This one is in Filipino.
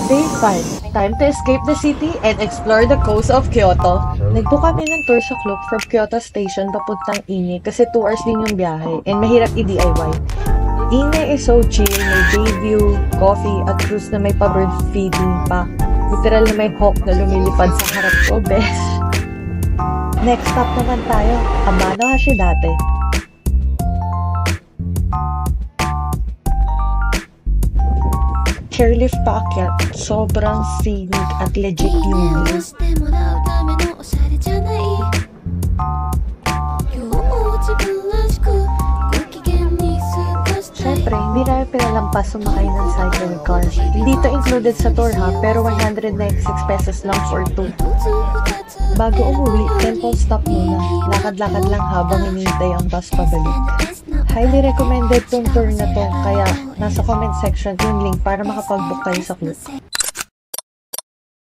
Day 5. Time to escape the city and explore the coast of Kyoto. Nagbook kami ng tour sa Klook from Kyoto Station papuntang Ine kasi 2 hours din yung biyahe and mahirap i-DIY. Ine is so chill, may day view, coffee, at cruise na may pa-bird feeding pa. Literal na may hawk na lumilipad sa harap ko, best. Next stop naman tayo, Amano Hashidate. Chairlift paakyat, sobrang scenic at legit yung view. Siyempre, hindi namin pinalampas sumakay ng cycling car. Hindi ito included sa tour ha, pero 196 pesos lang for 2. Bago umuwi, temple stop muna. Lakad-lakad lang habang hinihintay ang bus pabalik. Highly recommended tong tour na to, kaya nasa comment section yung link para makapag-book kayo sa Klook.